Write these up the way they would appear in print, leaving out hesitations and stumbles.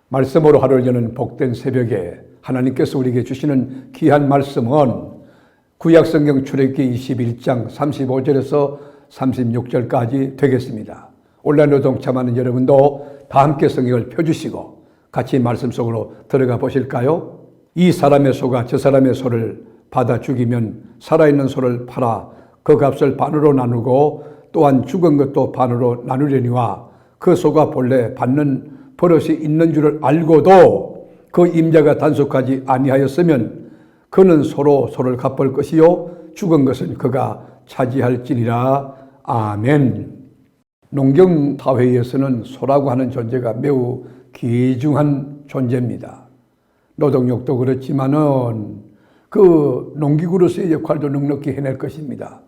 말씀으로 하루를 여는 복된 새벽에 하나님께서 우리에게 주시는 귀한 말씀은 구약성경 출애굽기 21장 35절에서 36절까지 되겠습니다. 온라인 노동참하는 여러분도 다 함께 성경을 펴주시고 같이 말씀 속으로 들어가 보실까요? 이 사람의 소가 저 사람의 소를 받아 죽이면 살아있는 소를 팔아 그 값을 반으로 나누고 또한 죽은 것도 반으로 나누려니와 그 소가 본래 받는 버릇이 있는 줄을 알고도 그 임자가 단속하지 아니하였으면 그는 소를 갚을 것이요 죽은 것은 그가 차지할지니라. 아멘. 농경 사회에서는 소라고 하는 존재가 매우 귀중한 존재입니다. 노동력도 그렇지만은 그 농기구로서의 역할도 넉넉히 해낼 것입니다.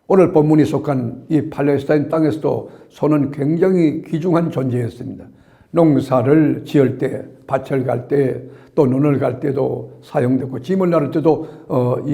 오늘 본문이 속한 이 팔레스타인 땅에서도 소는 굉장히 귀중한 존재였습니다. 농사를 지을 때, 밭을 갈 때, 또 논을 갈 때도 사용됐고 짐을 나를 때도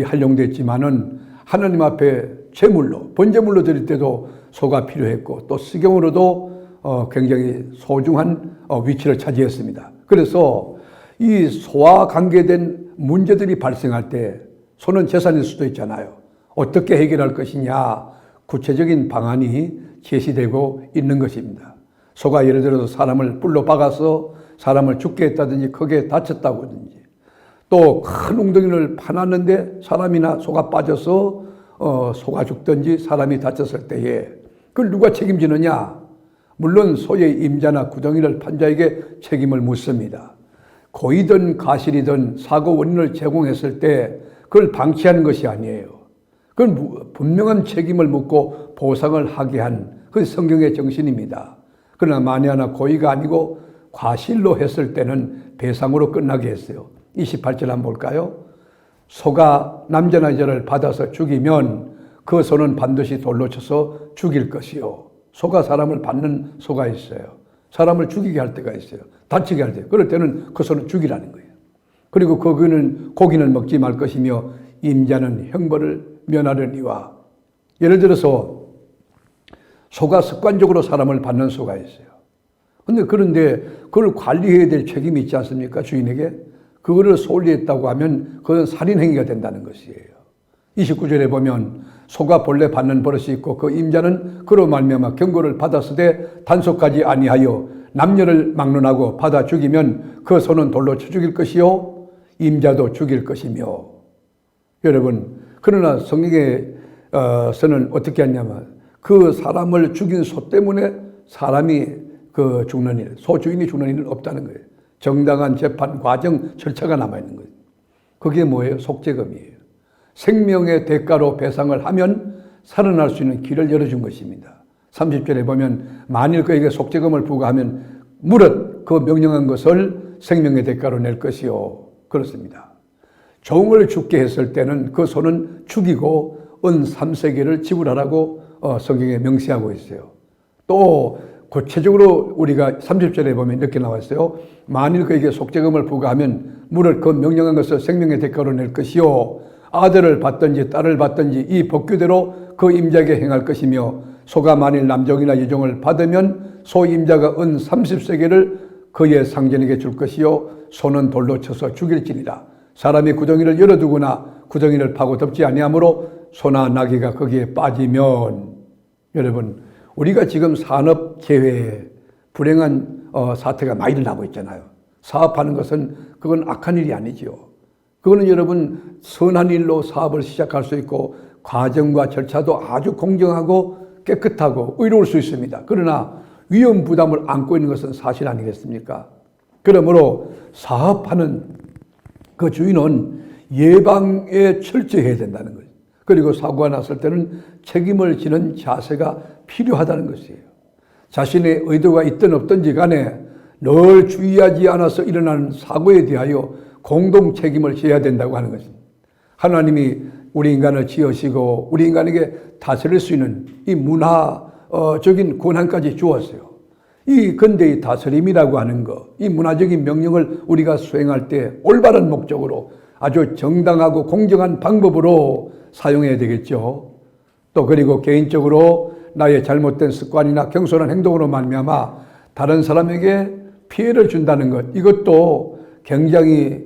활용됐지만은 하나님 앞에 제물로, 번제물로 드릴 때도 소가 필요했고 또 시경으로도 굉장히 소중한 위치를 차지했습니다. 그래서 이 소와 관계된 문제들이 발생할 때 소는 재산일 수도 있잖아요. 어떻게 해결할 것이냐, 구체적인 방안이 제시되고 있는 것입니다. 소가 예를 들어서 사람을 뿔로 박아서 사람을 죽게 했다든지 크게 다쳤다든지 또 큰 웅덩이를 파놨는데 사람이나 소가 빠져서 소가 죽든지 사람이 다쳤을 때에 그걸 누가 책임지느냐? 물론 소의 임자나 구덩이를 판 자에게 책임을 묻습니다. 고의든 가실이든 사고 원인을 제공했을 때 그걸 방치하는 것이 아니에요. 그건 분명한 책임을 묻고 보상을 하게 한 그 성경의 정신입니다. 그러나 만에 하나 고의가 아니고 과실로 했을 때는 배상으로 끝나게 했어요. 28절 한번 볼까요? 소가 남자나 여자를 받아서 죽이면 그 소는 반드시 돌로 쳐서 죽일 것이요. 소가 사람을 받는 소가 있어요. 사람을 죽이게 할 때가 있어요. 다치게 할 때. 그럴 때는 그 소는 죽이라는 거예요. 그리고 고기는 먹지 말 것이며 임자는 형벌을 면하려니와. 예를 들어서 소가 습관적으로 사람을 받는 소가 있어요. 그런데 그걸 관리해야 될 책임이 있지 않습니까? 주인에게. 그거를 소홀히 했다고 하면 그건 살인행위가 된다는 것이에요. 29절에 보면 소가 본래 받는 버릇이 있고 그 임자는 그로 말미암아 경고를 받았으되 단속하지 아니하여 남녀를 막론하고 받아 죽이면 그 소는 돌로 쳐 죽일 것이요 임자도 죽일 것이며. 여러분, 그러나 성경에서는 어떻게 하냐면 그 사람을 죽인 소 때문에 사람이 죽는 일, 소 주인이 죽는 일은 없다는 거예요. 정당한 재판 과정 절차가 남아있는 거예요. 그게 뭐예요? 속죄금이에요. 생명의 대가로 배상을 하면 살아날 수 있는 길을 열어준 것입니다. 30절에 보면 만일 그에게 속죄금을 부과하면 무릇 그 명령한 것을 생명의 대가로 낼 것이요. 그렇습니다. 종을 죽게 했을 때는 그 소는 죽이고 은 3세겔을 지불하라고 성경에 명시하고 있어요. 또 구체적으로 우리가 30절에 보면 이렇게 나와 있어요. 만일 그에게 속죄금을 부과하면 무릇 그 명령한 것을 생명의 대가로 낼 것이요 아들을 받든지 딸을 받든지 이 법규대로 그 임자에게 행할 것이며 소가 만일 남종이나 여종을 받으면 소 임자가 은 30세겔을 그의 상전에게 줄 것이요 소는 돌로 쳐서 죽일지니라. 사람이 구덩이를 열어두거나 구덩이를 파고 덮지 아니하므로 소나 나귀가 거기에 빠지면. 여러분, 우리가 지금 산업재해에 불행한 사태가 많이 일어나고 있잖아요. 사업하는 것은 그건 악한 일이 아니지요. 그거는 여러분 선한 일로 사업을 시작할 수 있고 과정과 절차도 아주 공정하고 깨끗하고 의로울 수 있습니다. 그러나 위험 부담을 안고 있는 것은 사실 아니겠습니까? 그러므로 사업하는 그 주인은 예방에 철저해야 된다는 거예요. 그리고 사고가 났을 때는 책임을 지는 자세가 필요하다는 것이에요. 자신의 의도가 있든 없든지 간에 늘 주의하지 않아서 일어나는 사고에 대하여 공동 책임을 져야 된다고 하는 것입니다. 하나님이 우리 인간을 지으시고 우리 인간에게 다스릴 수 있는 이 문화적인 권한까지 주었어요. 근데 이 다스림이라고 하는 것, 이 문화적인 명령을 우리가 수행할 때 올바른 목적으로 아주 정당하고 공정한 방법으로 사용해야 되겠죠. 또 그리고 개인적으로 나의 잘못된 습관이나 경솔한 행동으로 말미암아 다른 사람에게 피해를 준다는 것, 이것도 굉장히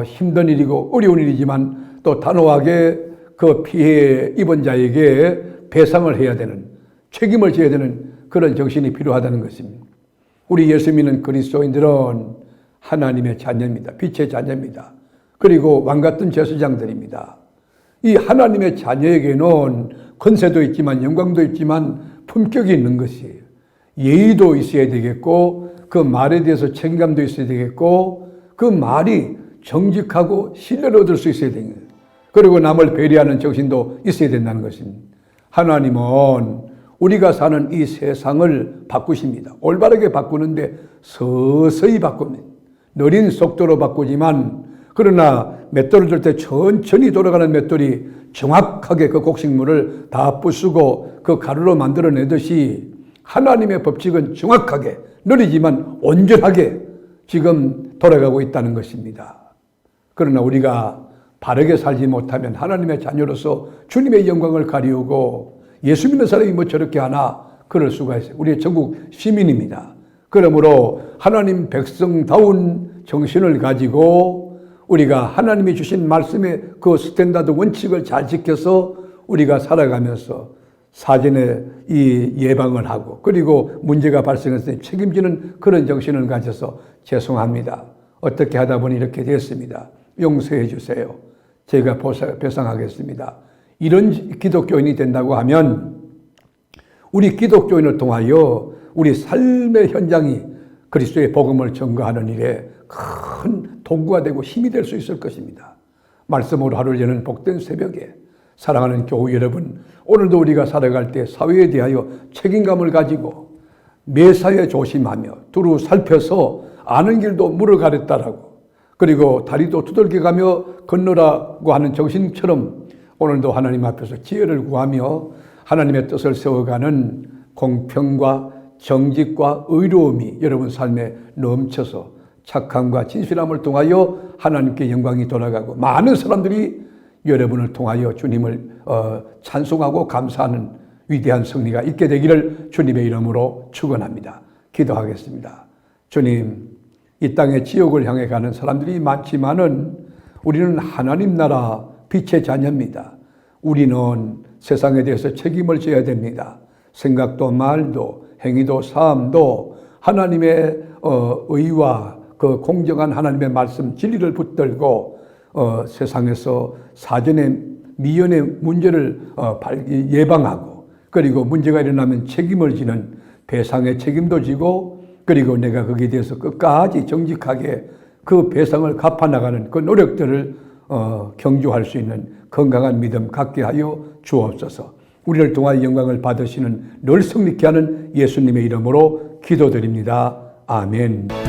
힘든 일이고 어려운 일이지만 또 단호하게 그 피해 입은 자에게 배상을 해야 되는, 책임을 져야 되는 그런 정신이 필요하다는 것입니다. 우리 예수 믿는 그리스도인들은 하나님의 자녀입니다. 빛의 자녀입니다. 그리고 왕같은 제사장들입니다. 이 하나님의 자녀에게는 권세도 있지만 영광도 있지만 품격이 있는 것이에요. 예의도 있어야 되겠고 그 말에 대해서 책임감도 있어야 되겠고 그 말이 정직하고 신뢰를 얻을 수 있어야 됩니다. 그리고 남을 배려하는 정신도 있어야 된다는 것입니다. 하나님은 우리가 사는 이 세상을 바꾸십니다. 올바르게 바꾸는데 서서히 바꿉니다. 느린 속도로 바꾸지만 그러나 맷돌을 들 때 천천히 돌아가는 맷돌이 정확하게 그 곡식물을 다 부수고 그 가루로 만들어내듯이 하나님의 법칙은 정확하게 느리지만 온전하게 지금 돌아가고 있다는 것입니다. 그러나 우리가 바르게 살지 못하면 하나님의 자녀로서 주님의 영광을 가리우고 예수 믿는 사람이 뭐 저렇게 하나 그럴 수가 있어요. 우리의 전국 시민입니다. 그러므로 하나님 백성다운 정신을 가지고 우리가 하나님이 주신 말씀의 그 스탠다드 원칙을 잘 지켜서 우리가 살아가면서 사전에 이 예방을 하고 그리고 문제가 발생했을 때 책임지는 그런 정신을 가져서 죄송합니다. 어떻게 하다 보니 이렇게 됐습니다. 용서해 주세요. 제가 배상하겠습니다. 이런 기독교인이 된다고 하면 우리 기독교인을 통하여 우리 삶의 현장이 그리스도의 복음을 전가하는 일에 큰 도구가 되고 힘이 될 수 있을 것입니다. 말씀으로 하루를 여는 복된 새벽에 사랑하는 교우 여러분, 오늘도 우리가 살아갈 때 사회에 대하여 책임감을 가지고 매사에 조심하며 두루 살펴서 아는 길도 물어가랬다라고 그리고 다리도 두들겨가며 건너라고 하는 정신처럼 오늘도 하나님 앞에서 지혜를 구하며 하나님의 뜻을 세워가는 공평과 정직과 의로움이 여러분 삶에 넘쳐서 착함과 진실함을 통하여 하나님께 영광이 돌아가고 많은 사람들이 여러분을 통하여 주님을 찬송하고 감사하는 위대한 승리가 있게 되기를 주님의 이름으로 축원합니다. 기도하겠습니다. 주님, 이 땅의 지옥을 향해 가는 사람들이 많지만은 우리는 하나님 나라 빛의 자녀입니다. 우리는 세상에 대해서 책임을 져야 됩니다. 생각도 말도 행위도 삶도 하나님의 의와 그 공정한 하나님의 말씀 진리를 붙들고 세상에서 사전에 미연의 문제를 예방하고 그리고 문제가 일어나면 책임을 지는 배상의 책임도 지고 그리고 내가 거기에 대해서 끝까지 정직하게 그 배상을 갚아나가는 그 노력들을 경주할 수 있는 건강한 믿음 갖게 하여 주옵소서. 우리를 통하여 영광을 받으시는 늘 승리케 하는 예수님의 이름으로 기도드립니다. 아멘.